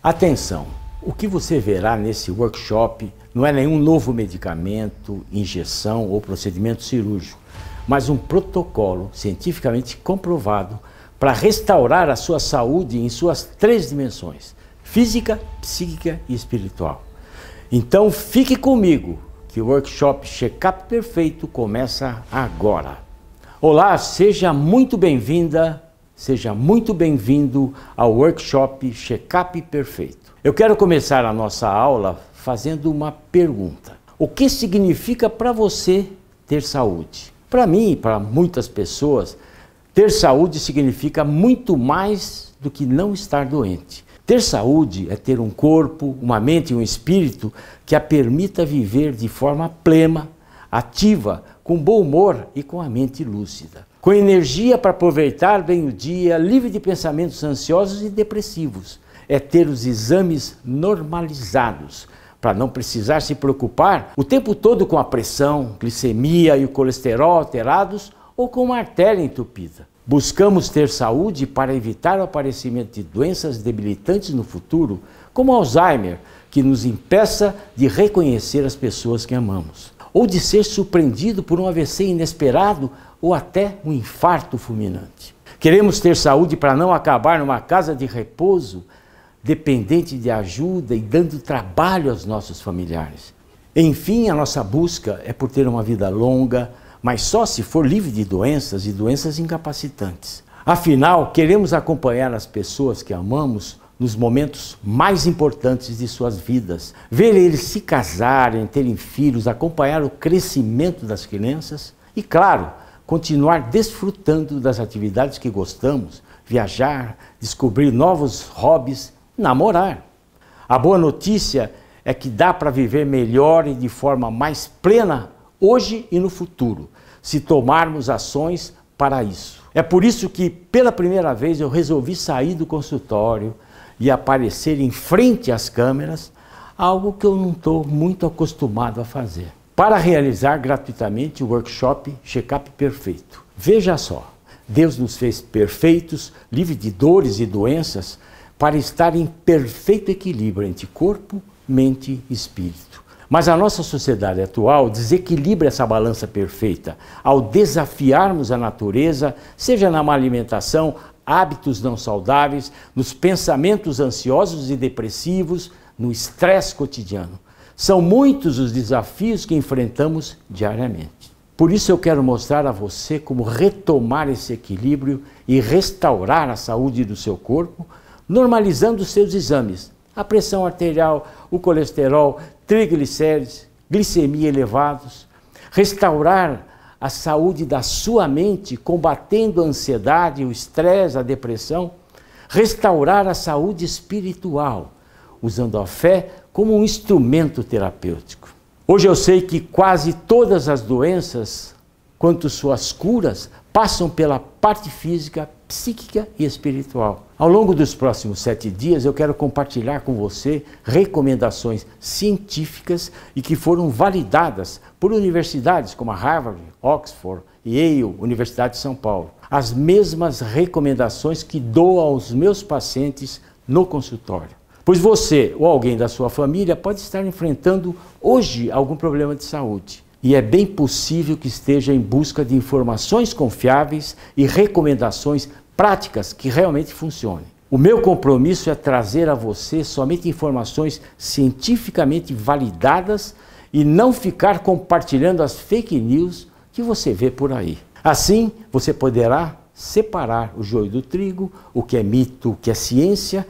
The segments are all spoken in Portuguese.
Atenção! O que você verá nesse workshop não é nenhum novo medicamento, injeção ou procedimento cirúrgico, mas um protocolo cientificamente comprovado para restaurar a sua saúde em suas três dimensões: física, psíquica e espiritual. Então fique comigo, que o workshop Checkup Perfeito começa agora. Olá, seja muito bem-vinda, seja muito bem-vindo ao workshop Checkup Perfeito. Eu quero começar a nossa aula fazendo uma pergunta. O que significa para você ter saúde? Para mim e para muitas pessoas, ter saúde significa muito mais do que não estar doente. Ter saúde é ter um corpo, uma mente e um espírito que a permita viver de forma plena, ativa, com bom humor e com a mente lúcida. Com energia para aproveitar bem o dia, livre de pensamentos ansiosos e depressivos. É ter os exames normalizados, para não precisar se preocupar o tempo todo com a pressão, glicemia e o colesterol alterados ou com uma artéria entupida. Buscamos ter saúde para evitar o aparecimento de doenças debilitantes no futuro, como Alzheimer, que nos impeça de reconhecer as pessoas que amamos, ou de ser surpreendido por um AVC inesperado ou até um infarto fulminante. Queremos ter saúde para não acabar numa casa de repouso, dependente de ajuda e dando trabalho aos nossos familiares. Enfim, a nossa busca é por ter uma vida longa, mas só se for livre de doenças e doenças incapacitantes. Afinal, queremos acompanhar as pessoas que amamos nos momentos mais importantes de suas vidas, ver eles se casarem, terem filhos, acompanhar o crescimento das crianças e, claro, continuar desfrutando das atividades que gostamos, viajar, descobrir novos hobbies, namorar. A boa notícia é que dá para viver melhor e de forma mais plena hoje e no futuro, se tomarmos ações para isso. É por isso que, pela primeira vez, eu resolvi sair do consultório e aparecer em frente às câmeras, algo que eu não estou muito acostumado a fazer, para realizar gratuitamente o workshop Checkup Perfeito. Veja só, Deus nos fez perfeitos, livres de dores e doenças, para estar em perfeito equilíbrio entre corpo, mente e espírito. Mas a nossa sociedade atual desequilibra essa balança perfeita ao desafiarmos a natureza, seja na má alimentação, hábitos não saudáveis, nos pensamentos ansiosos e depressivos, no estresse cotidiano. São muitos os desafios que enfrentamos diariamente. Por isso eu quero mostrar a você como retomar esse equilíbrio e restaurar a saúde do seu corpo, normalizando os seus exames, a pressão arterial, o colesterol, triglicéridos, glicemia elevados, restaurar a saúde da sua mente, combatendo a ansiedade, o estresse, a depressão, restaurar a saúde espiritual, usando a fé como um instrumento terapêutico. Hoje eu sei que quase todas as doenças, quanto suas curas, passam pela parte física, psíquica e espiritual. Ao longo dos próximos 7 dias, eu quero compartilhar com você recomendações científicas e que foram validadas por universidades como a Harvard, Oxford, Yale, Universidade de São Paulo. As mesmas recomendações que dou aos meus pacientes no consultório. Pois você ou alguém da sua família pode estar enfrentando hoje algum problema de saúde. E é bem possível que esteja em busca de informações confiáveis e recomendações práticas que realmente funcionem. O meu compromisso é trazer a você somente informações cientificamente validadas e não ficar compartilhando as fake news que você vê por aí. Assim, você poderá separar o joio do trigo, o que é mito, o que é ciência,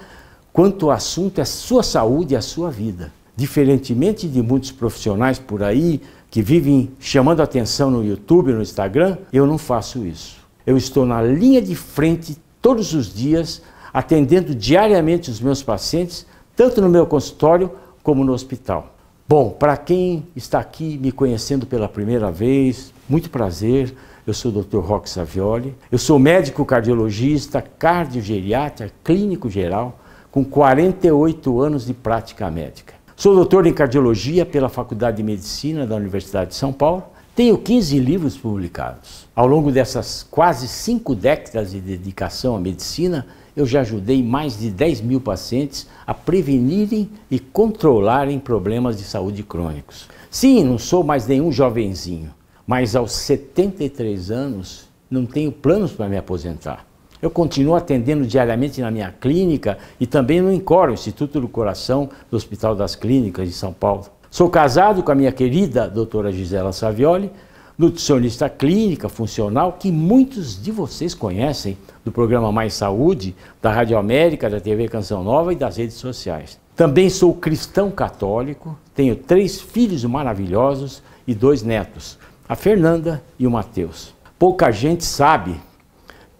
quanto o assunto é sua saúde e a sua vida. Diferentemente de muitos profissionais por aí que vivem chamando atenção no YouTube, no Instagram, eu não faço isso. Eu estou na linha de frente todos os dias, atendendo diariamente os meus pacientes, tanto no meu consultório como no hospital. Bom, para quem está aqui me conhecendo pela primeira vez, muito prazer, eu sou o Dr. Roque Savioli, eu sou médico cardiologista, cardiogeriatra, clínico geral, com 48 anos de prática médica. Sou doutor em cardiologia pela Faculdade de Medicina da Universidade de São Paulo. Tenho 15 livros publicados. Ao longo dessas quase 5 décadas de dedicação à medicina, eu já ajudei mais de 10 mil pacientes a prevenirem e controlarem problemas de saúde crônicos. Sim, não sou mais nenhum jovenzinho, mas aos 73 anos não tenho planos para me aposentar. Eu continuo atendendo diariamente na minha clínica e também no INCOR, o Instituto do Coração do Hospital das Clínicas de São Paulo. Sou casado com a minha querida doutora Gisela Savioli, nutricionista clínica funcional, que muitos de vocês conhecem do programa Mais Saúde, da Rádio América, da TV Canção Nova e das redes sociais. Também sou cristão católico, tenho 3 filhos maravilhosos e 2 netos, a Fernanda e o Matheus. Pouca gente sabe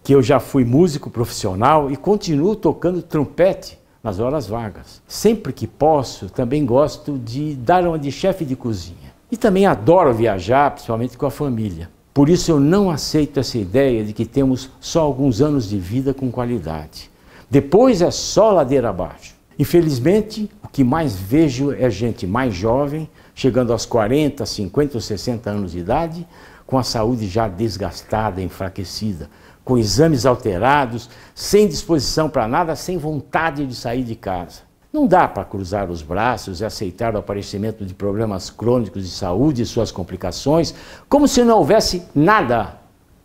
que eu já fui músico profissional e continuo tocando trompete nas horas vagas. Sempre que posso, também gosto de dar uma de chefe de cozinha. E também adoro viajar, principalmente com a família. Por isso eu não aceito essa ideia de que temos só alguns anos de vida com qualidade. Depois é só ladeira abaixo. Infelizmente, o que mais vejo é gente mais jovem, chegando aos 40, 50 ou 60 anos de idade, com a saúde já desgastada, enfraquecida, com exames alterados, sem disposição para nada, sem vontade de sair de casa. Não dá para cruzar os braços e aceitar o aparecimento de problemas crônicos de saúde e suas complicações, como se não houvesse nada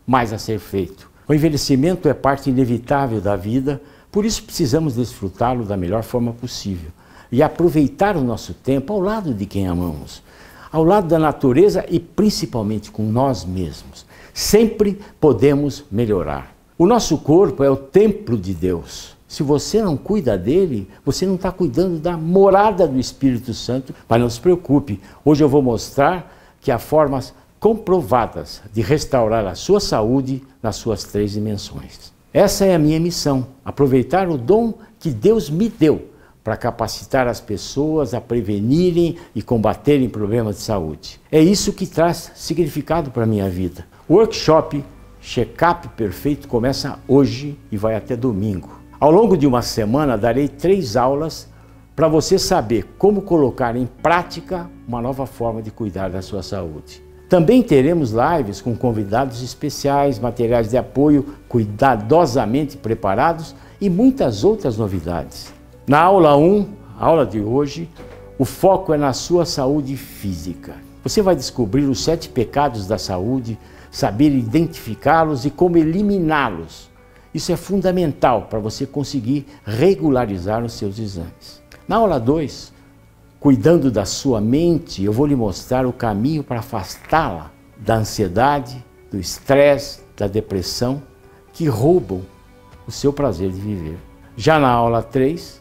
mais a ser feito. O envelhecimento é parte inevitável da vida, por isso precisamos desfrutá-lo da melhor forma possível e aproveitar o nosso tempo ao lado de quem amamos, ao lado da natureza e principalmente com nós mesmos. Sempre podemos melhorar. O nosso corpo é o templo de Deus. Se você não cuida dele, você não está cuidando da morada do Espírito Santo. Mas não se preocupe, hoje eu vou mostrar que há formas comprovadas de restaurar a sua saúde nas suas 3 dimensões. Essa é a minha missão, aproveitar o dom que Deus me deu para capacitar as pessoas a prevenirem e combaterem problemas de saúde. É isso que traz significado para a minha vida. O workshop Check-up Perfeito começa hoje e vai até domingo. Ao longo de uma semana darei 3 aulas para você saber como colocar em prática uma nova forma de cuidar da sua saúde. Também teremos lives com convidados especiais, materiais de apoio cuidadosamente preparados e muitas outras novidades. Na aula 1, a aula de hoje, o foco é na sua saúde física. Você vai descobrir os 7 pecados da saúde, saber identificá-los e como eliminá-los. Isso é fundamental para você conseguir regularizar os seus exames. Na aula 2, cuidando da sua mente, eu vou lhe mostrar o caminho para afastá-la da ansiedade, do estresse, da depressão, que roubam o seu prazer de viver. Já na aula 3,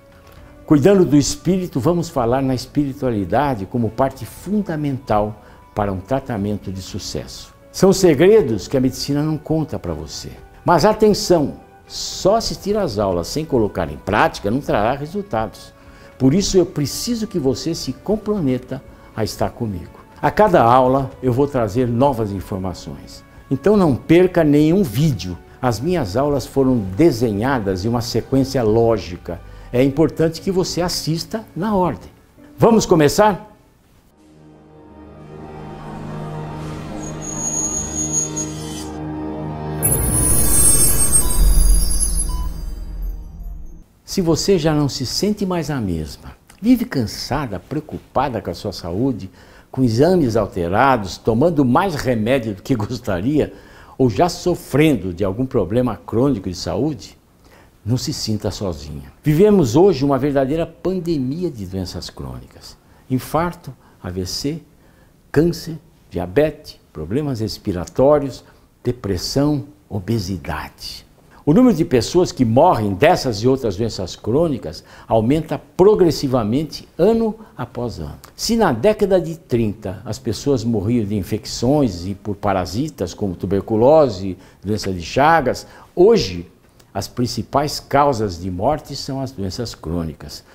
cuidando do espírito, vamos falar na espiritualidade como parte fundamental para um tratamento de sucesso. São segredos que a medicina não conta para você. Mas atenção, só assistir às aulas sem colocar em prática não trará resultados. Por isso eu preciso que você se comprometa a estar comigo. A cada aula eu vou trazer novas informações. Então não perca nenhum vídeo. As minhas aulas foram desenhadas em uma sequência lógica. É importante que você assista na ordem. Vamos começar? Se você já não se sente mais a mesma, vive cansada, preocupada com a sua saúde, com exames alterados, tomando mais remédio do que gostaria, ou já sofrendo de algum problema crônico de saúde, não se sinta sozinha. Vivemos hoje uma verdadeira pandemia de doenças crônicas. Infarto, AVC, câncer, diabetes, problemas respiratórios, depressão, obesidade. O número de pessoas que morrem dessas e outras doenças crônicas aumenta progressivamente ano após ano. Se na década de 30 as pessoas morriam de infecções e por parasitas como tuberculose, doença de Chagas, hoje as principais causas de morte são as doenças crônicas,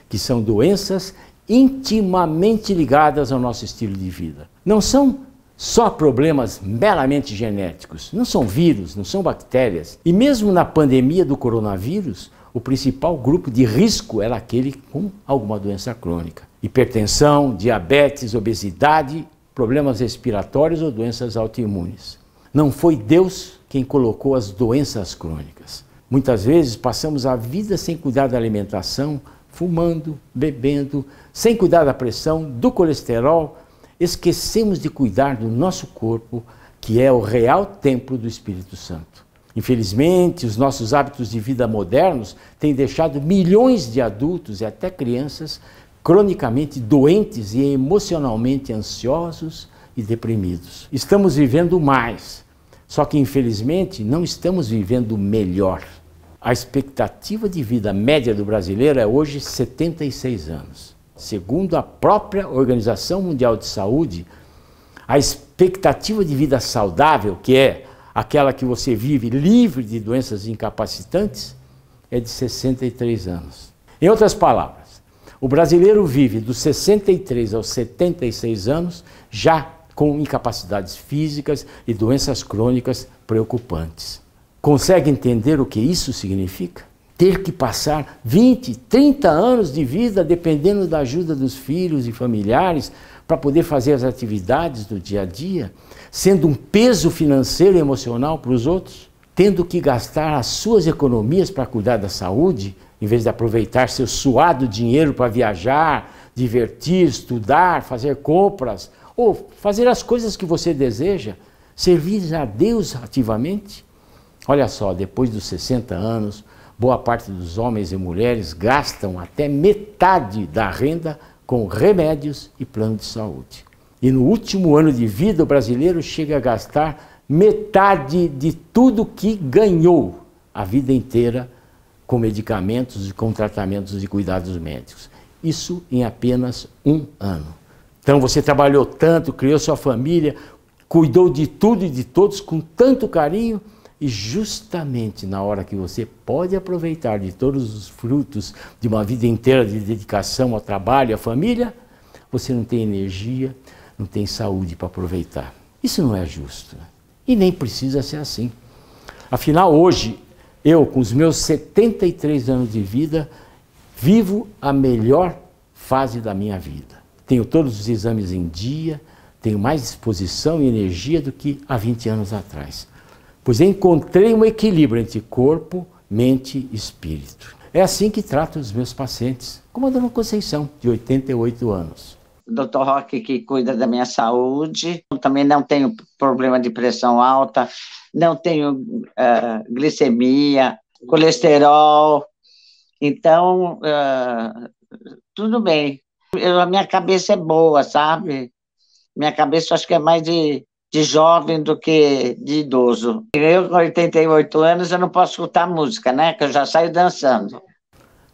que são doenças intimamente ligadas ao nosso estilo de vida. Não são só problemas meramente genéticos, não são vírus, não são bactérias. E mesmo na pandemia do coronavírus, o principal grupo de risco era aquele com alguma doença crônica. Hipertensão, diabetes, obesidade, problemas respiratórios ou doenças autoimunes. Não foi Deus quem colocou as doenças crônicas, Muitas vezes passamos a vida sem cuidar da alimentação, fumando, bebendo, sem cuidar da pressão, do colesterol. Esquecemos de cuidar do nosso corpo, que é o real templo do Espírito Santo. Infelizmente, os nossos hábitos de vida modernos têm deixado milhões de adultos e até crianças cronicamente doentes e emocionalmente ansiosos e deprimidos. Estamos vivendo mais, só que infelizmente não estamos vivendo melhor. A expectativa de vida média do brasileiro é hoje 76 anos. Segundo a própria Organização Mundial de Saúde, a expectativa de vida saudável, que é aquela que você vive livre de doenças incapacitantes, é de 63 anos. Em outras palavras, o brasileiro vive dos 63 aos 76 anos já com incapacidades físicas e doenças crônicas preocupantes. Consegue entender o que isso significa? Ter que passar 20, 30 anos de vida dependendo da ajuda dos filhos e familiares para poder fazer as atividades do dia a dia, sendo um peso financeiro e emocional para os outros, tendo que gastar as suas economias para cuidar da saúde, em vez de aproveitar seu suado dinheiro para viajar, divertir, estudar, fazer compras, ou fazer as coisas que você deseja, servir a Deus ativamente. Olha só, depois dos 60 anos, boa parte dos homens e mulheres gastam até metade da renda com remédios e plano de saúde. E no último ano de vida, o brasileiro chega a gastar metade de tudo que ganhou a vida inteira com medicamentos e com tratamentos de cuidados médicos. Isso em apenas um ano. Então você trabalhou tanto, criou sua família, cuidou de tudo e de todos com tanto carinho, e justamente na hora que você pode aproveitar de todos os frutos de uma vida inteira de dedicação ao trabalho, à família, você não tem energia, não tem saúde para aproveitar. Isso não é justo, né? E nem precisa ser assim. Afinal, hoje, eu, com os meus 73 anos de vida, vivo a melhor fase da minha vida. Tenho todos os exames em dia, tenho mais disposição e energia do que há 20 anos atrás. Pois encontrei um equilíbrio entre corpo, mente e espírito. É assim que trato os meus pacientes, como a dona Conceição, de 88 anos. O Dr. Roque, que cuida da minha saúde, também não tenho problema de pressão alta, não tenho glicemia, colesterol, então tudo bem. A minha cabeça é boa, sabe? Minha cabeça acho que é mais de jovem do que de idoso. Eu, com 88 anos, eu não posso escutar música, né? Que eu já saio dançando.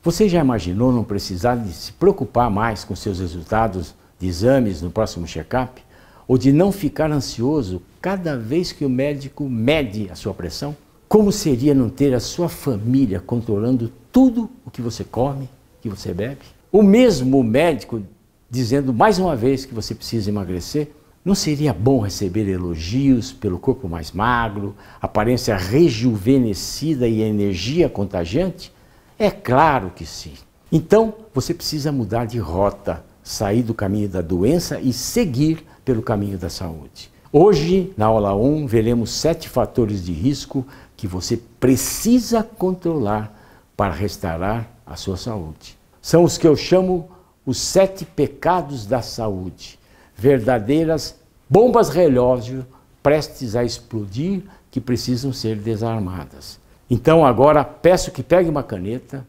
Você já imaginou não precisar de se preocupar mais com seus resultados de exames no próximo check-up? Ou de não ficar ansioso cada vez que o médico mede a sua pressão? Como seria não ter a sua família controlando tudo o que você come, que você bebe? O mesmo médico dizendo mais uma vez que você precisa emagrecer? Não seria bom receber elogios pelo corpo mais magro, aparência rejuvenescida e energia contagiante? É claro que sim. Então, você precisa mudar de rota, sair do caminho da doença e seguir pelo caminho da saúde. Hoje, na aula 1, veremos 7 fatores de risco que você precisa controlar para restaurar a sua saúde. São os que eu chamo os 7 pecados da saúde. Verdadeiras bombas relógio prestes a explodir que precisam ser desarmadas. Então agora peço que pegue uma caneta,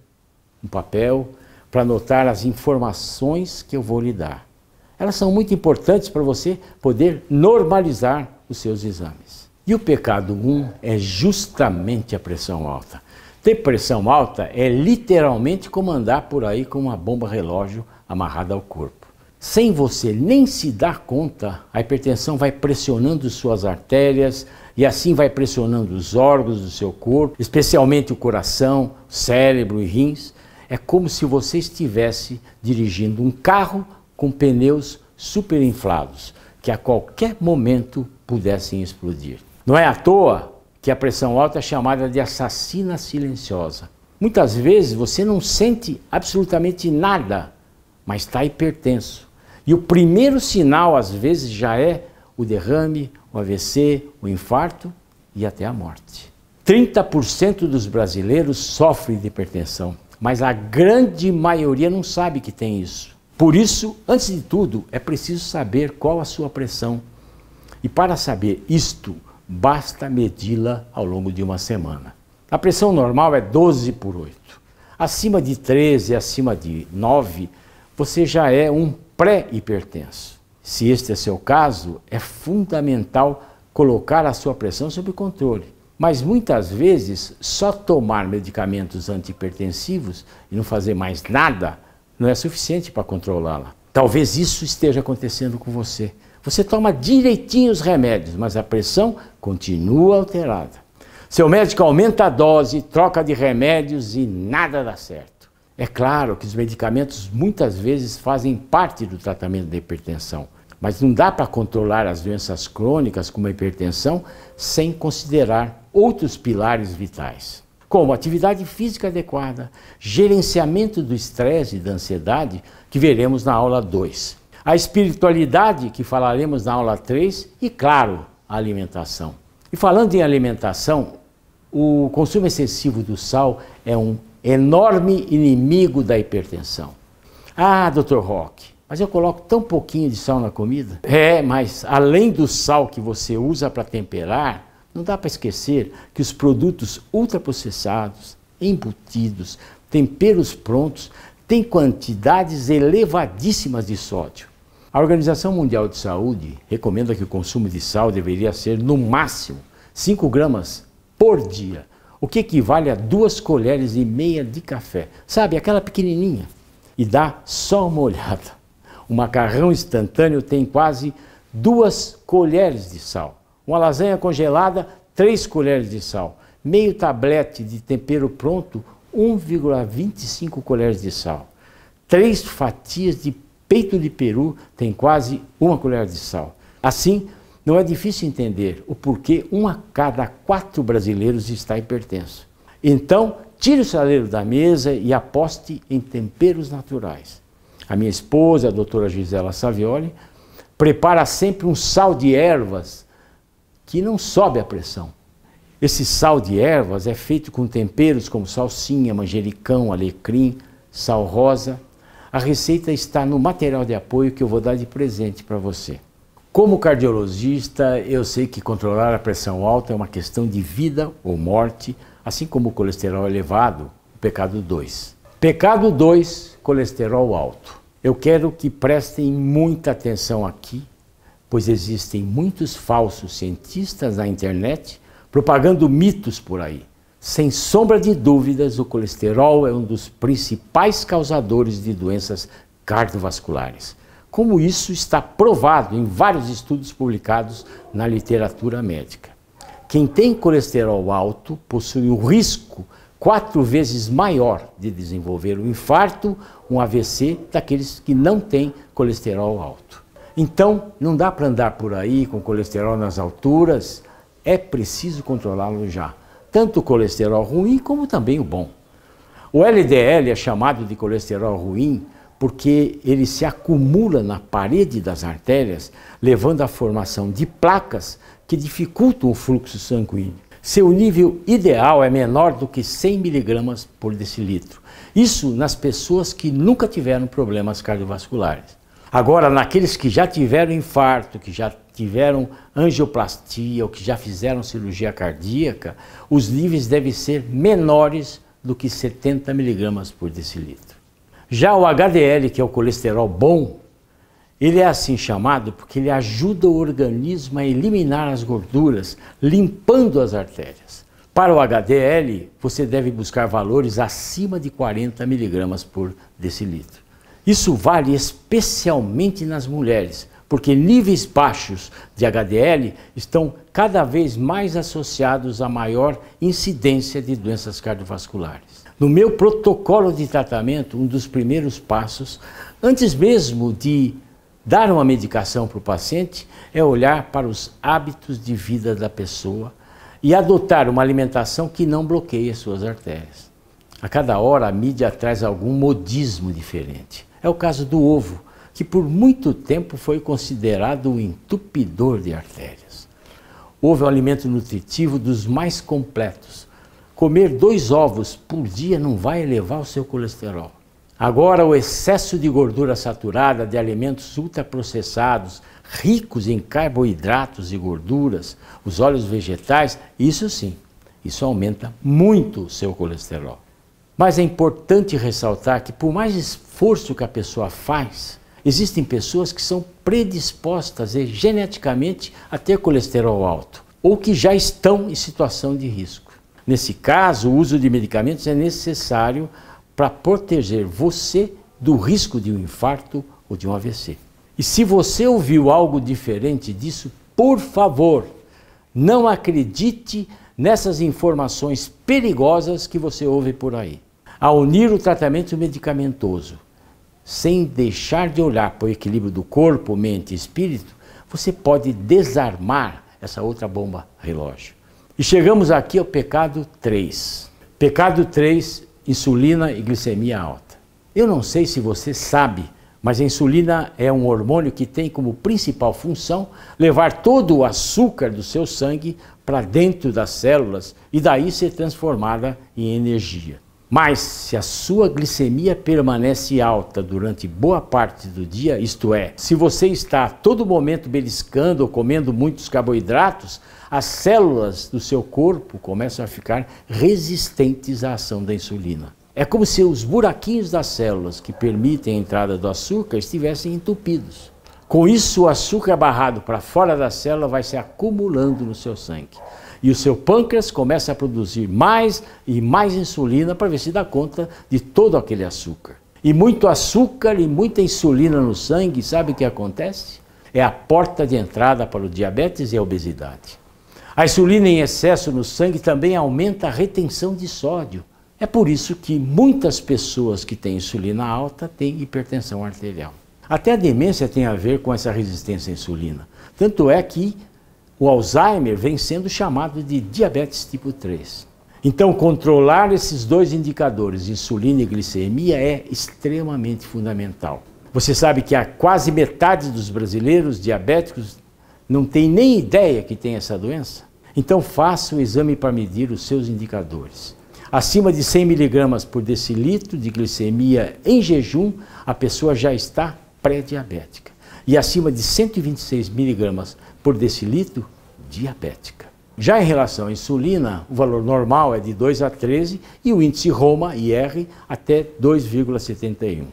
um papel, para anotar as informações que eu vou lhe dar. Elas são muito importantes para você poder normalizar os seus exames. E o pecado 1 é justamente a pressão alta. Ter pressão alta é literalmente como andar por aí com uma bomba relógio amarrada ao corpo. Sem você nem se dar conta, a hipertensão vai pressionando suas artérias e assim vai pressionando os órgãos do seu corpo, especialmente o coração, cérebro e rins. É como se você estivesse dirigindo um carro com pneus superinflados, que a qualquer momento pudessem explodir. Não é à toa que a pressão alta é chamada de assassina silenciosa. Muitas vezes você não sente absolutamente nada, mas está hipertenso. E o primeiro sinal, às vezes, já é o derrame, o AVC, o infarto e até a morte. 30% dos brasileiros sofrem de hipertensão, mas a grande maioria não sabe que tem isso. Por isso, antes de tudo, é preciso saber qual a sua pressão. E para saber isto, basta medi-la ao longo de uma semana. A pressão normal é 12/8. Acima de 13, acima de 9, você já é um pré-hipertenso. Se este é seu caso, é fundamental colocar a sua pressão sob controle. Mas muitas vezes, só tomar medicamentos antihipertensivos e não fazer mais nada não é suficiente para controlá-la. Talvez isso esteja acontecendo com você. Você toma direitinho os remédios, mas a pressão continua alterada. Seu médico aumenta a dose, troca de remédios e nada dá certo. É claro que os medicamentos muitas vezes fazem parte do tratamento da hipertensão, mas não dá para controlar as doenças crônicas como a hipertensão sem considerar outros pilares vitais, como atividade física adequada, gerenciamento do estresse e da ansiedade, que veremos na aula 2, a espiritualidade, que falaremos na aula 3, e, claro, a alimentação. E falando em alimentação, o consumo excessivo do sal é um enorme inimigo da hipertensão. Ah, Dr. Roque, mas eu coloco tão pouquinho de sal na comida? É, mas além do sal que você usa para temperar, não dá para esquecer que os produtos ultraprocessados, embutidos, temperos prontos, têm quantidades elevadíssimas de sódio. A Organização Mundial de Saúde recomenda que o consumo de sal deveria ser, no máximo, 5 gramas por dia, o que equivale a 2,5 colheres de café. Sabe, aquela pequenininha. E dá só uma olhada. O macarrão instantâneo tem quase 2 colheres de sal. Uma lasanha congelada, 3 colheres de sal. Meio tablete de tempero pronto, 1,25 colheres de sal. 3 fatias de peito de peru tem quase 1 colher de sal. Assim, não é difícil entender o porquê 1 a cada 4 brasileiros está hipertenso. Então, tire o saleiro da mesa e aposte em temperos naturais. A minha esposa, a doutora Gisela Savioli, prepara sempre um sal de ervas que não sobe a pressão. Esse sal de ervas é feito com temperos como salsinha, manjericão, alecrim, sal rosa. A receita está no material de apoio que eu vou dar de presente para você. Como cardiologista, eu sei que controlar a pressão alta é uma questão de vida ou morte, assim como o colesterol elevado, o pecado 2. Pecado 2, colesterol alto. Eu quero que prestem muita atenção aqui, pois existem muitos falsos cientistas na internet propagando mitos por aí. Sem sombra de dúvidas, o colesterol é um dos principais causadores de doenças cardiovasculares. Como isso está provado em vários estudos publicados na literatura médica. Quem tem colesterol alto possui um risco 4 vezes maior de desenvolver um infarto, um AVC, daqueles que não têm colesterol alto. Então, não dá para andar por aí com colesterol nas alturas, é preciso controlá-lo já. Tanto o colesterol ruim como também o bom. O LDL é chamado de colesterol ruim porque ele se acumula na parede das artérias, levando à formação de placas que dificultam o fluxo sanguíneo. Seu nível ideal é menor do que 100 miligramas por decilitro. Isso nas pessoas que nunca tiveram problemas cardiovasculares. Agora, naqueles que já tiveram infarto, que já tiveram angioplastia ou que já fizeram cirurgia cardíaca, os níveis devem ser menores do que 70 miligramas por decilitro. Já o HDL, que é o colesterol bom, ele é assim chamado porque ele ajuda o organismo a eliminar as gorduras, limpando as artérias. Para o HDL, você deve buscar valores acima de 40 miligramas por decilitro. Isso vale especialmente nas mulheres, porque níveis baixos de HDL estão cada vez mais associados a maior incidência de doenças cardiovasculares. No meu protocolo de tratamento, um dos primeiros passos, antes mesmo de dar uma medicação para o paciente, é olhar para os hábitos de vida da pessoa e adotar uma alimentação que não bloqueie as suas artérias. A cada hora a mídia traz algum modismo diferente. É o caso do ovo, que por muito tempo foi considerado um entupidor de artérias. Ovo é um alimento nutritivo dos mais completos. Comer 2 ovos por dia não vai elevar o seu colesterol. Agora, o excesso de gordura saturada de alimentos ultraprocessados, ricos em carboidratos e gorduras, os óleos vegetais, isso sim, isso aumenta muito o seu colesterol. Mas é importante ressaltar que, por mais esforço que a pessoa faz, existem pessoas que são predispostas geneticamente a ter colesterol alto, ou que já estão em situação de risco. Nesse caso, o uso de medicamentos é necessário para proteger você do risco de um infarto ou de um AVC. E se você ouviu algo diferente disso, por favor, não acredite nessas informações perigosas que você ouve por aí. Ao unir o tratamento medicamentoso, sem deixar de olhar para o equilíbrio do corpo, mente e espírito, você pode desarmar essa outra bomba relógio. E chegamos aqui ao pecado 3. Pecado 3, insulina e glicemia alta. Eu não sei se você sabe, mas a insulina é um hormônio que tem como principal função levar todo o açúcar do seu sangue para dentro das células e daí ser transformada em energia. Mas se a sua glicemia permanece alta durante boa parte do dia, isto é, se você está a todo momento beliscando ou comendo muitos carboidratos, as células do seu corpo começam a ficar resistentes à ação da insulina. É como se os buraquinhos das células que permitem a entrada do açúcar estivessem entupidos. Com isso, o açúcar barrado para fora da célula vai se acumulando no seu sangue. E o seu pâncreas começa a produzir mais e mais insulina para ver se dá conta de todo aquele açúcar. E muito açúcar e muita insulina no sangue, sabe o que acontece? É a porta de entrada para o diabetes e a obesidade. A insulina em excesso no sangue também aumenta a retenção de sódio. É por isso que muitas pessoas que têm insulina alta têm hipertensão arterial. Até a demência tem a ver com essa resistência à insulina. Tanto é que o Alzheimer vem sendo chamado de diabetes tipo 3. Então, controlar esses 2 indicadores, insulina e glicemia, é extremamente fundamental. Você sabe que a quase metade dos brasileiros diabéticos não tem nem ideia que tem essa doença? Então, faça o exame para medir os seus indicadores. Acima de 100 mg por decilitro de glicemia em jejum, a pessoa já está pré-diabética. E acima de 126 mg por decilitro, diabética. Já em relação à insulina, o valor normal é de 2 a 13 e o índice Roma, IR, até 2,71.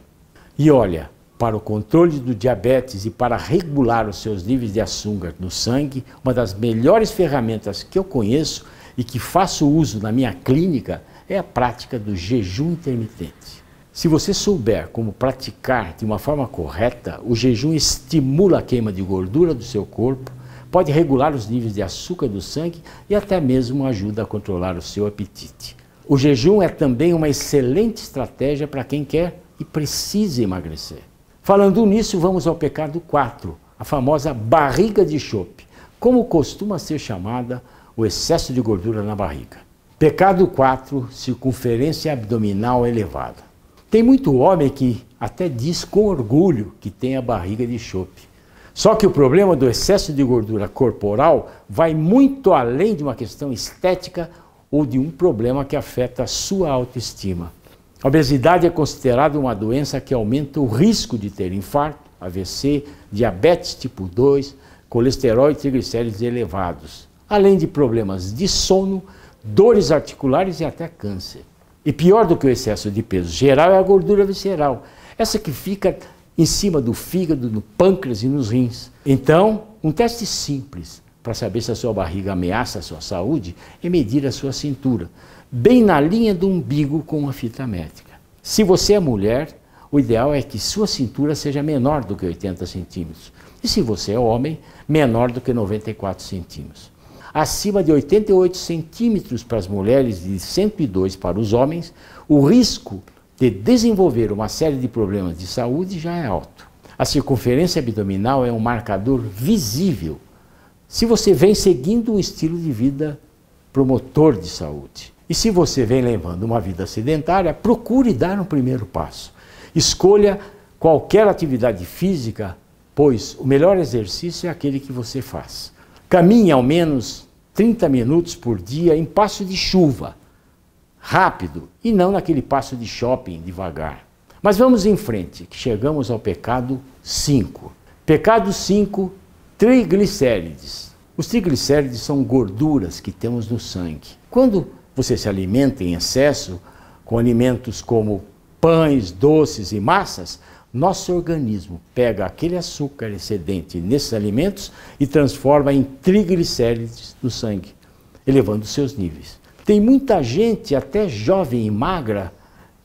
E olha, para o controle do diabetes e para regular os seus níveis de açúcar no sangue, uma das melhores ferramentas que eu conheço e que faço uso na minha clínica é a prática do jejum intermitente. Se você souber como praticar de uma forma correta, o jejum estimula a queima de gordura do seu corpo, pode regular os níveis de açúcar do sangue e até mesmo ajuda a controlar o seu apetite. O jejum é também uma excelente estratégia para quem quer e precisa emagrecer. Falando nisso, vamos ao pecado 4, a famosa barriga de chope, como costuma ser chamada o excesso de gordura na barriga. Pecado 4, circunferência abdominal elevada. Tem muito homem que até diz com orgulho que tem a barriga de chope. Só que o problema do excesso de gordura corporal vai muito além de uma questão estética ou de um problema que afeta a sua autoestima. A obesidade é considerada uma doença que aumenta o risco de ter infarto, AVC, diabetes tipo 2, colesterol e triglicéridos elevados, além de problemas de sono, dores articulares e até câncer. E pior do que o excesso de peso geral é a gordura visceral, essa que fica em cima do fígado, no pâncreas e nos rins. Então, um teste simples para saber se a sua barriga ameaça a sua saúde é medir a sua cintura, bem na linha do umbigo com uma fita métrica. Se você é mulher, o ideal é que sua cintura seja menor do que 80 centímetros. E se você é homem, menor do que 94 centímetros. Acima de 88 centímetros para as mulheres e 102 para os homens, o risco de desenvolver uma série de problemas de saúde já é alto. A circunferência abdominal é um marcador visível se você vem seguindo um estilo de vida promotor de saúde. E se você vem levando uma vida sedentária, procure dar um primeiro passo. Escolha qualquer atividade física, pois o melhor exercício é aquele que você faz. Caminhe ao menos 30 minutos por dia em passo de chuva, rápido, e não naquele passo de shopping devagar. Mas vamos em frente, que chegamos ao pecado 5. Pecado 5, triglicérides. Os triglicérides são gorduras que temos no sangue. Quando você se alimenta em excesso com alimentos como pães, doces e massas, nosso organismo pega aquele açúcar excedente nesses alimentos e transforma em triglicérides no sangue, elevando seus níveis. Tem muita gente, até jovem e magra,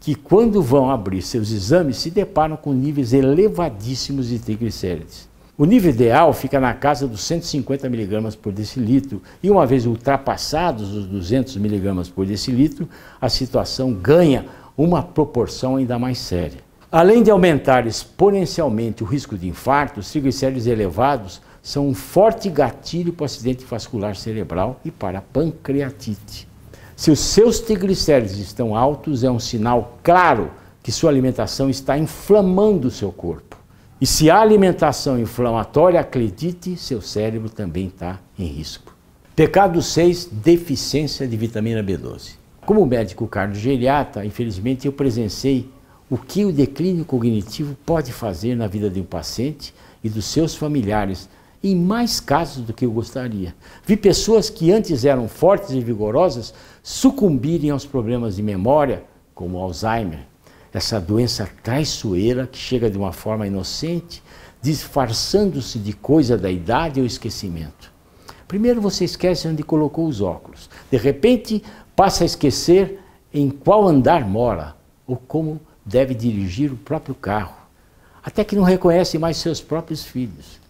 que quando vão abrir seus exames se deparam com níveis elevadíssimos de triglicérides. O nível ideal fica na casa dos 150 mg por decilitro e uma vez ultrapassados os 200 mg por decilitro, a situação ganha uma proporção ainda mais séria. Além de aumentar exponencialmente o risco de infarto, os triglicéridos elevados são um forte gatilho para o acidente vascular cerebral e para a pancreatite. Se os seus triglicéridos estão altos, é um sinal claro que sua alimentação está inflamando o seu corpo. E se a alimentação inflamatória, acredite, seu cérebro também está em risco. Pecado 6, deficiência de vitamina B12. Como médico cardiogeriatra, infelizmente eu presenciei o que o declínio cognitivo pode fazer na vida de um paciente e dos seus familiares, em mais casos do que eu gostaria. Vi pessoas que antes eram fortes e vigorosas sucumbirem aos problemas de memória, como Alzheimer, essa doença traiçoeira que chega de uma forma inocente, disfarçando-se de coisa da idade ou esquecimento. Primeiro você esquece onde colocou os óculos. De repente passa a esquecer em qual andar mora ou como deve dirigir o próprio carro. Até que não reconhece mais seus próprios filhos.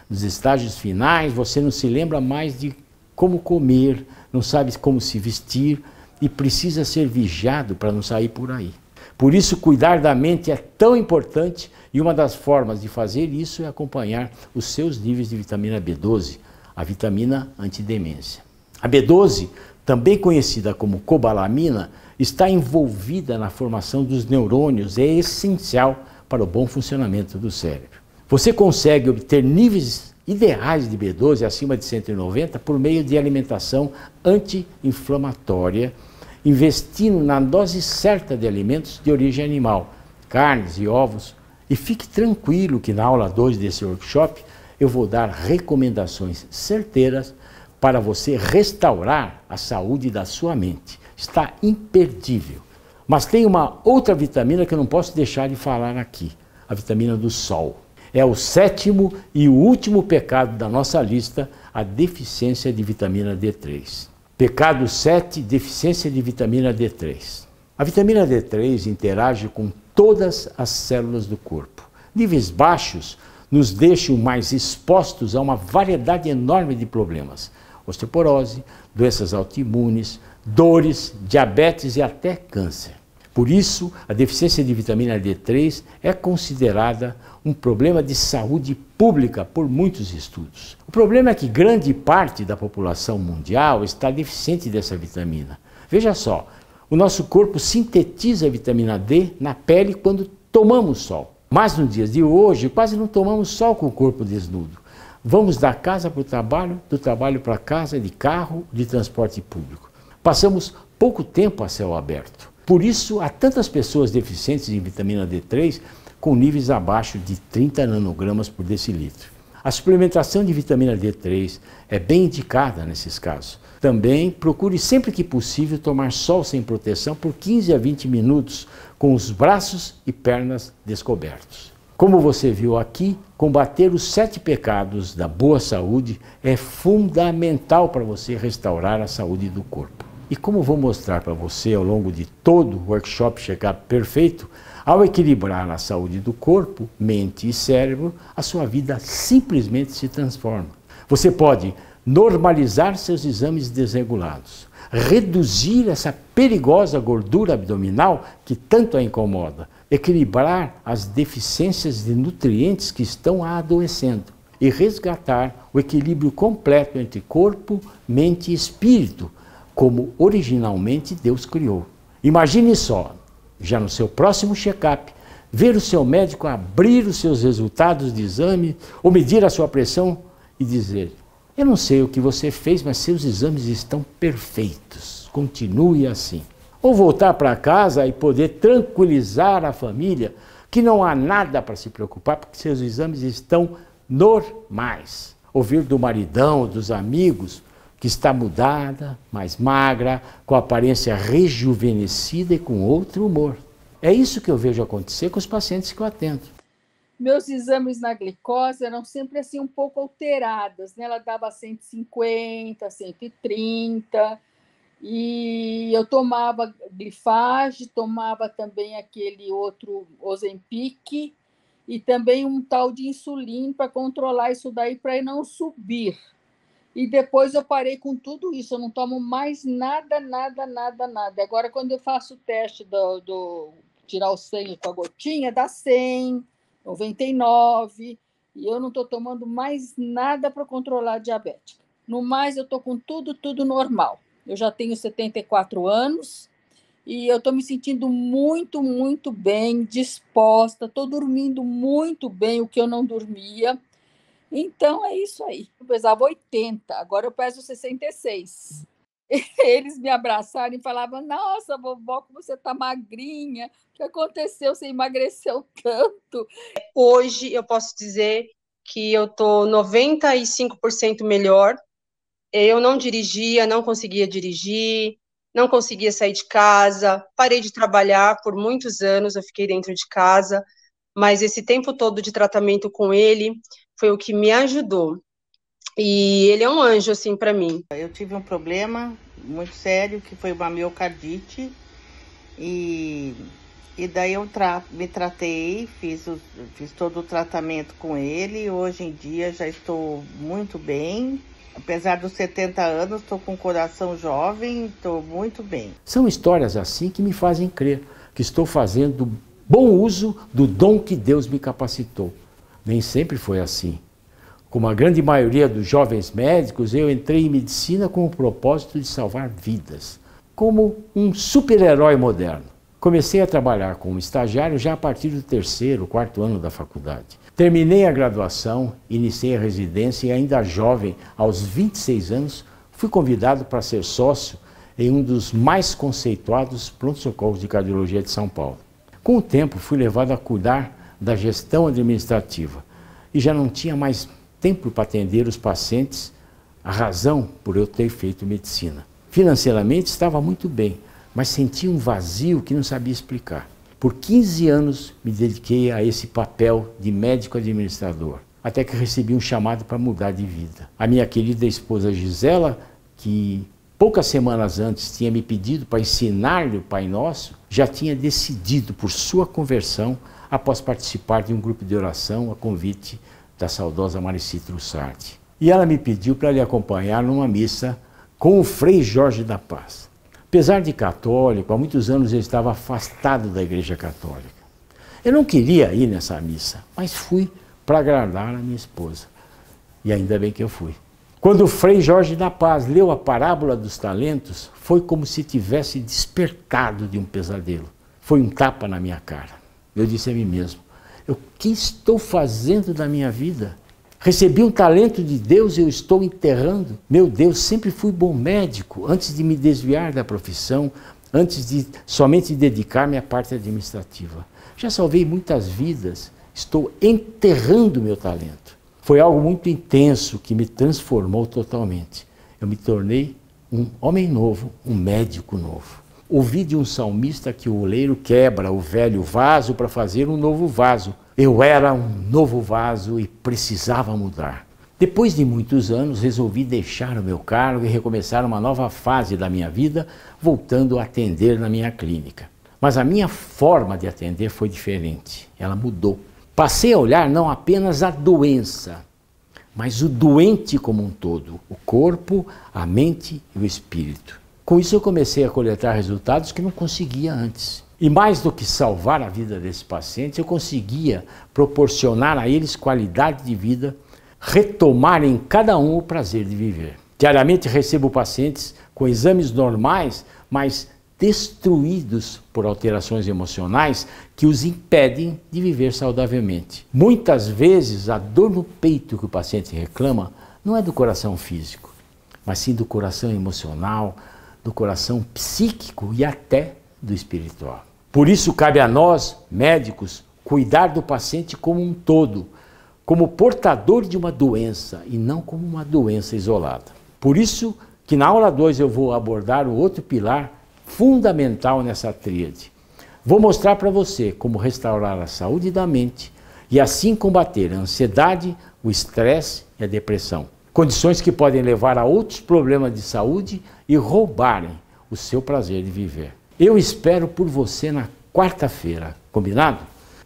Nos estágios finais, você não se lembra mais de como comer, não sabe como se vestir e precisa ser vigiado para não sair por aí. Por isso, cuidar da mente é tão importante e uma das formas de fazer isso é acompanhar os seus níveis de vitamina B12, a vitamina antidemência. A B12, também conhecida como cobalamina, está envolvida na formação dos neurônios e é essencial para o bom funcionamento do cérebro. Você consegue obter níveis ideais de B12 acima de 190 por meio de alimentação anti-inflamatória, investindo na dose certa de alimentos de origem animal, carnes e ovos. E fique tranquilo que na aula 2 desse workshop eu vou dar recomendações certeiras para você restaurar a saúde da sua mente. Está imperdível. Mas tem uma outra vitamina que eu não posso deixar de falar aqui, a vitamina do sol. É o 7º e o último pecado da nossa lista, a deficiência de vitamina D3. Pecado 7, deficiência de vitamina D3. A vitamina D3 interage com todas as células do corpo. Níveis baixos nos deixam mais expostos a uma variedade enorme de problemas. Osteoporose, doenças autoimunes, dores, diabetes e até câncer. Por isso, a deficiência de vitamina D3 é considerada um problema de saúde pública por muitos estudos. O problema é que grande parte da população mundial está deficiente dessa vitamina. Veja só, o nosso corpo sintetiza a vitamina D na pele quando tomamos sol. Mas nos dias de hoje, quase não tomamos sol com o corpo desnudo. Vamos da casa para o trabalho, do trabalho para casa, de carro, de transporte público. Passamos pouco tempo a céu aberto. Por isso, há tantas pessoas deficientes de vitamina D3 com níveis abaixo de 30 nanogramas por decilitro. A suplementação de vitamina D3 é bem indicada nesses casos. Também procure sempre que possível tomar sol sem proteção por 15 a 20 minutos com os braços e pernas descobertos. Como você viu aqui, combater os 7 pecados da boa saúde é fundamental para você restaurar a saúde do corpo. E como vou mostrar para você ao longo de todo o workshop Checkup Perfeito, ao equilibrar a saúde do corpo, mente e cérebro, a sua vida simplesmente se transforma. Você pode normalizar seus exames desregulados, reduzir essa perigosa gordura abdominal que tanto a incomoda, equilibrar as deficiências de nutrientes que estão a adoecendo e resgatar o equilíbrio completo entre corpo, mente e espírito, como originalmente Deus criou. Imagine só, já no seu próximo check-up, ver o seu médico abrir os seus resultados de exame ou medir a sua pressão e dizer: Eu não sei o que você fez, mas seus exames estão perfeitos. Continue assim. Ou voltar para casa e poder tranquilizar a família que não há nada para se preocupar, porque seus exames estão normais. Ouvir do maridão, dos amigos, que está mudada, mais magra, com aparência rejuvenescida e com outro humor. É isso que eu vejo acontecer com os pacientes que eu atendo. Meus exames na glicose eram sempre assim um pouco alteradas, né? Ela dava 150, 130, e eu tomava Glifage, tomava também aquele outro Ozempic e também um tal de insulina para controlar isso daí para não subir. E depois eu parei com tudo isso, eu não tomo mais nada. Agora, quando eu faço o teste do tirar o sangue com a gotinha, dá 100, 99, e eu não estou tomando mais nada para controlar a diabetes. No mais, eu estou com tudo normal. Eu já tenho 74 anos e eu estou me sentindo muito bem, disposta, estou dormindo muito bem, o que eu não dormia. Então, é isso aí. Eu pesava 80, agora eu peso 66. Eles me abraçaram e falavam, nossa, vovó, como você está magrinha, o que aconteceu? Você emagreceu tanto. Hoje eu posso dizer que eu estou 95% melhor. Eu não dirigia, não conseguia dirigir, não conseguia sair de casa, parei de trabalhar por muitos anos, eu fiquei dentro de casa, mas esse tempo todo de tratamento com ele foi o que me ajudou. E ele é um anjo, assim, para mim. Eu tive um problema muito sério, que foi uma miocardite, e daí eu me tratei, fiz todo o tratamento com ele, e hoje em dia já estou muito bem. Apesar dos 70 anos, estou com o coração jovem, estou muito bem. São histórias assim que me fazem crer que estou fazendo bom uso do dom que Deus me capacitou. Nem sempre foi assim. Como a grande maioria dos jovens médicos, eu entrei em medicina com o propósito de salvar vidas, como um super-herói moderno. Comecei a trabalhar como estagiário já a partir do 3º, 4º ano da faculdade. Terminei a graduação, iniciei a residência e ainda jovem, aos 26 anos, fui convidado para ser sócio em um dos mais conceituados pronto-socorros de cardiologia de São Paulo. Com o tempo, fui levado a cuidar da gestão administrativa e já não tinha mais tempo para atender os pacientes, a razão por eu ter feito medicina. Financeiramente estava muito bem, mas sentia um vazio que não sabia explicar. Por 15 anos me dediquei a esse papel de médico administrador, até que recebi um chamado para mudar de vida. A minha querida esposa Gisela, que poucas semanas antes tinha me pedido para ensinar-lhe o Pai Nosso, já tinha decidido por sua conversão após participar de um grupo de oração a convite da saudosa Maricita Lussardi. E ela me pediu para lhe acompanhar numa missa com o Frei Jorge da Paz. Apesar de católico, há muitos anos eu estava afastado da Igreja Católica. Eu não queria ir nessa missa, mas fui para agradar a minha esposa. E ainda bem que eu fui. Quando o Frei Jorge da Paz leu a parábola dos talentos, foi como se tivesse despertado de um pesadelo. Foi um tapa na minha cara. Eu disse a mim mesmo, o que estou fazendo da minha vida? Recebi um talento de Deus e eu estou enterrando. Meu Deus, sempre fui bom médico, antes de me desviar da profissão, antes de somente dedicar-me à parte administrativa. Já salvei muitas vidas, estou enterrando meu talento. Foi algo muito intenso que me transformou totalmente. Eu me tornei um homem novo, um médico novo. Ouvi de um salmista que o oleiro quebra o velho vaso para fazer um novo vaso. Eu era um novo vaso e precisava mudar. Depois de muitos anos, resolvi deixar o meu cargo e recomeçar uma nova fase da minha vida, voltando a atender na minha clínica. Mas a minha forma de atender foi diferente, ela mudou. Passei a olhar não apenas a doença, mas o doente como um todo, o corpo, a mente e o espírito. Com isso eu comecei a coletar resultados que não conseguia antes. E mais do que salvar a vida desses pacientes, eu conseguia proporcionar a eles qualidade de vida, retomar em cada um o prazer de viver. Diariamente recebo pacientes com exames normais, mas destruídos por alterações emocionais que os impedem de viver saudavelmente. Muitas vezes a dor no peito que o paciente reclama não é do coração físico, mas sim do coração emocional, do coração psíquico e até do espiritual. Por isso cabe a nós, médicos, cuidar do paciente como um todo, como portador de uma doença e não como uma doença isolada. Por isso que na aula 2 eu vou abordar o outro pilar fundamental nessa tríade. Vou mostrar para você como restaurar a saúde da mente e assim combater a ansiedade, o estresse e a depressão. Condições que podem levar a outros problemas de saúde e roubarem o seu prazer de viver. Eu espero por você na quarta-feira, combinado?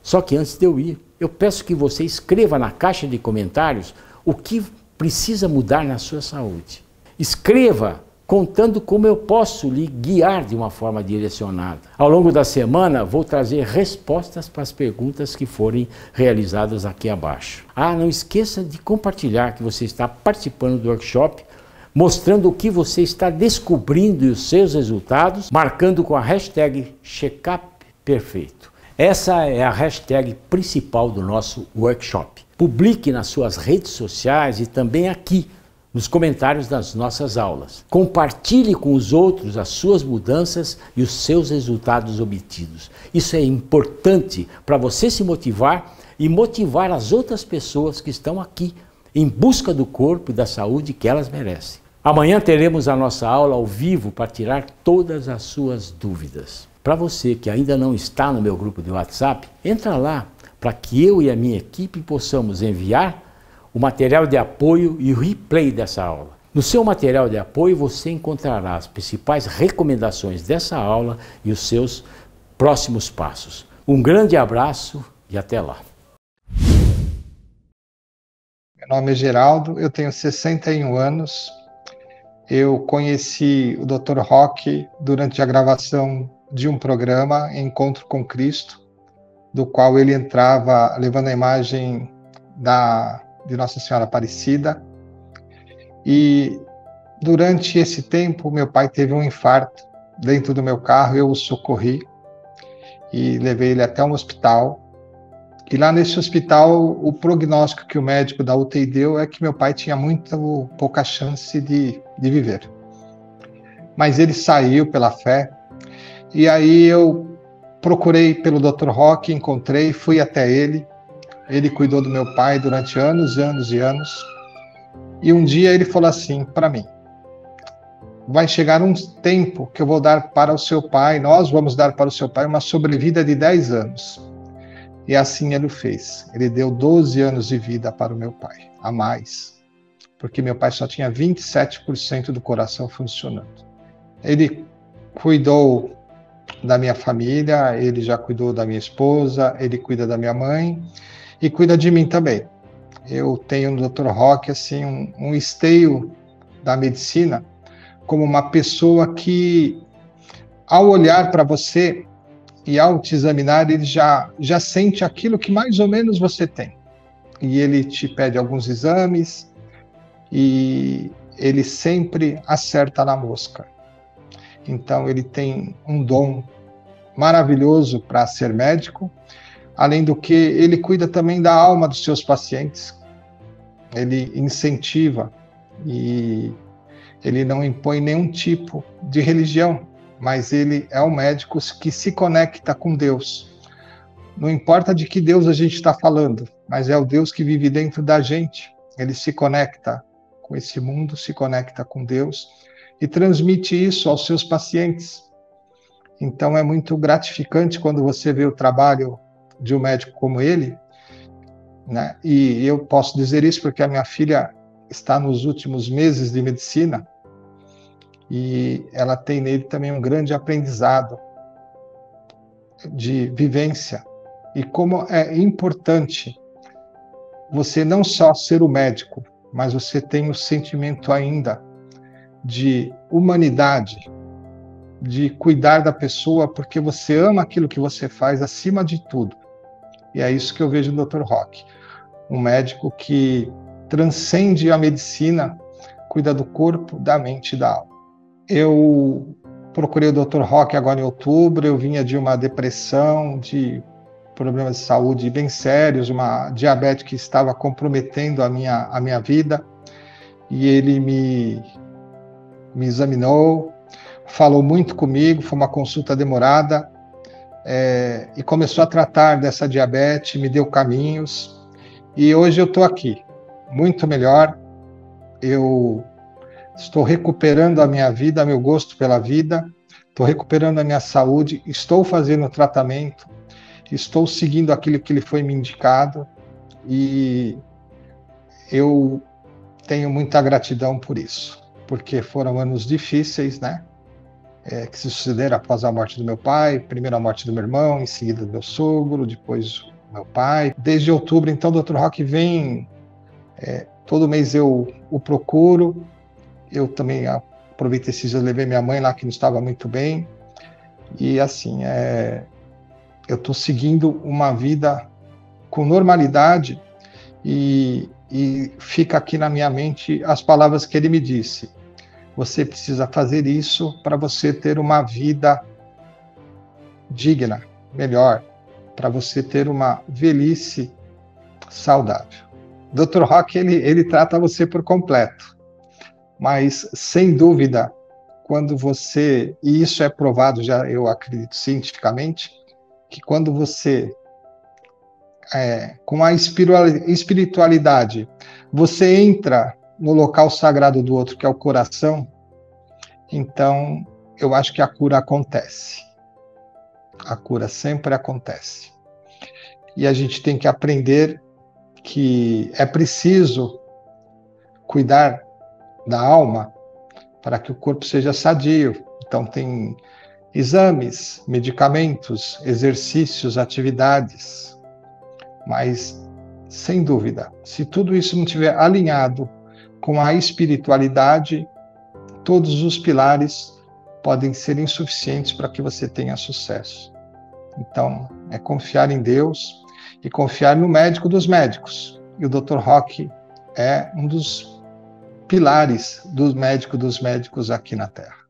Só que antes de eu ir, eu peço que você escreva na caixa de comentários o que precisa mudar na sua saúde. Escreva contando como eu posso lhe guiar de uma forma direcionada. Ao longo da semana, vou trazer respostas para as perguntas que forem realizadas aqui abaixo. Não esqueça de compartilhar que você está participando do workshop, mostrando o que você está descobrindo e os seus resultados, marcando com a hashtag #CheckupPerfeito. Essa é a hashtag principal do nosso workshop. Publique nas suas redes sociais e também aqui, nos comentários das nossas aulas. Compartilhe com os outros as suas mudanças e os seus resultados obtidos. Isso é importante para você se motivar e motivar as outras pessoas que estão aqui em busca do corpo e da saúde que elas merecem. Amanhã teremos a nossa aula ao vivo para tirar todas as suas dúvidas. Para você que ainda não está no meu grupo de WhatsApp, entra lá para que eu e a minha equipe possamos enviar o material de apoio e o replay dessa aula. No seu material de apoio você encontrará as principais recomendações dessa aula e os seus próximos passos. Um grande abraço e até lá. Meu nome é Geraldo, eu tenho 61 anos. Eu conheci o Dr. Roque durante a gravação de um programa, Encontro com Cristo, do qual ele entrava levando a imagem de Nossa Senhora Aparecida. E durante esse tempo, meu pai teve um infarto dentro do meu carro, eu o socorri e levei ele até um hospital. E lá nesse hospital, o prognóstico que o médico da UTI deu é que meu pai tinha muito pouca chance de viver. Mas ele saiu pela fé, e aí eu procurei pelo Dr. Roque, encontrei, fui até ele. Ele cuidou do meu pai durante anos e anos e anos. E um dia ele falou assim para mim: vai chegar um tempo que eu vou dar para o seu pai, nós vamos dar para o seu pai uma sobrevida de 10 anos. E assim ele o fez. Ele deu 12 anos de vida para o meu pai, a mais. Porque meu pai só tinha 27% do coração funcionando. Ele cuidou da minha família, ele já cuidou da minha esposa, ele cuida da minha mãe e cuida de mim também. Eu tenho no Dr. Roque assim, um esteio da medicina como uma pessoa que, ao olhar para você e ao te examinar, ele já sente aquilo que mais ou menos você tem. E ele te pede alguns exames e ele sempre acerta na mosca. Então ele tem um dom maravilhoso para ser médico, além do que ele cuida também da alma dos seus pacientes. Ele incentiva e ele não impõe nenhum tipo de religião, mas ele é um médico que se conecta com Deus. Não importa de que Deus a gente está falando, mas é o Deus que vive dentro da gente. Ele se conecta com esse mundo, se conecta com Deus e transmite isso aos seus pacientes. Então é muito gratificante quando você vê o trabalho de um médico como ele, né? E eu posso dizer isso porque a minha filha está nos últimos meses de medicina e ela tem nele também um grande aprendizado de vivência. E como é importante você não só ser o médico, mas você tem o sentimento ainda de humanidade, de cuidar da pessoa, porque você ama aquilo que você faz acima de tudo. E é isso que eu vejo no Dr. Roque. Um médico que transcende a medicina, cuida do corpo, da mente e da alma. Eu procurei o Dr. Roque agora em outubro, eu vinha de uma depressão, de problemas de saúde bem sérios, uma diabetes que estava comprometendo a minha vida. e ele me examinou, falou muito comigo, foi uma consulta demorada, e começou a tratar dessa diabetes, me deu caminhos, e hoje eu estou aqui, muito melhor. Eu estou recuperando a minha vida, meu gosto pela vida, estou recuperando a minha saúde, estou fazendo tratamento, estou seguindo aquilo que ele foi me indicado, e eu tenho muita gratidão por isso, porque foram anos difíceis, né? Que se sucederam após a morte do meu pai, primeiro a morte do meu irmão, em seguida do meu sogro, depois o meu pai. Desde outubro, então, o Dr. Roque vem, todo mês eu o procuro, eu também aproveitei esses dias, levei minha mãe lá que não estava muito bem, e assim, eu estou seguindo uma vida com normalidade, e fica aqui na minha mente as palavras que ele me disse: você precisa fazer isso para você ter uma vida digna, melhor, para você ter uma velhice saudável. Dr. Roque, ele trata você por completo, mas sem dúvida, quando você, e isso é provado já, eu acredito cientificamente, que quando você, com a espiritualidade, você entra no local sagrado do outro, que é o coração, então eu acho que a cura acontece. A cura sempre acontece. E a gente tem que aprender que é preciso cuidar da alma para que o corpo seja sadio. Então tem exames, medicamentos, exercícios, atividades. Mas, sem dúvida, se tudo isso não estiver alinhado com a espiritualidade, todos os pilares podem ser insuficientes para que você tenha sucesso. Então, é confiar em Deus e confiar no médico dos médicos. E o Dr. Roque é um dos pilares do médico dos médicos aqui na Terra.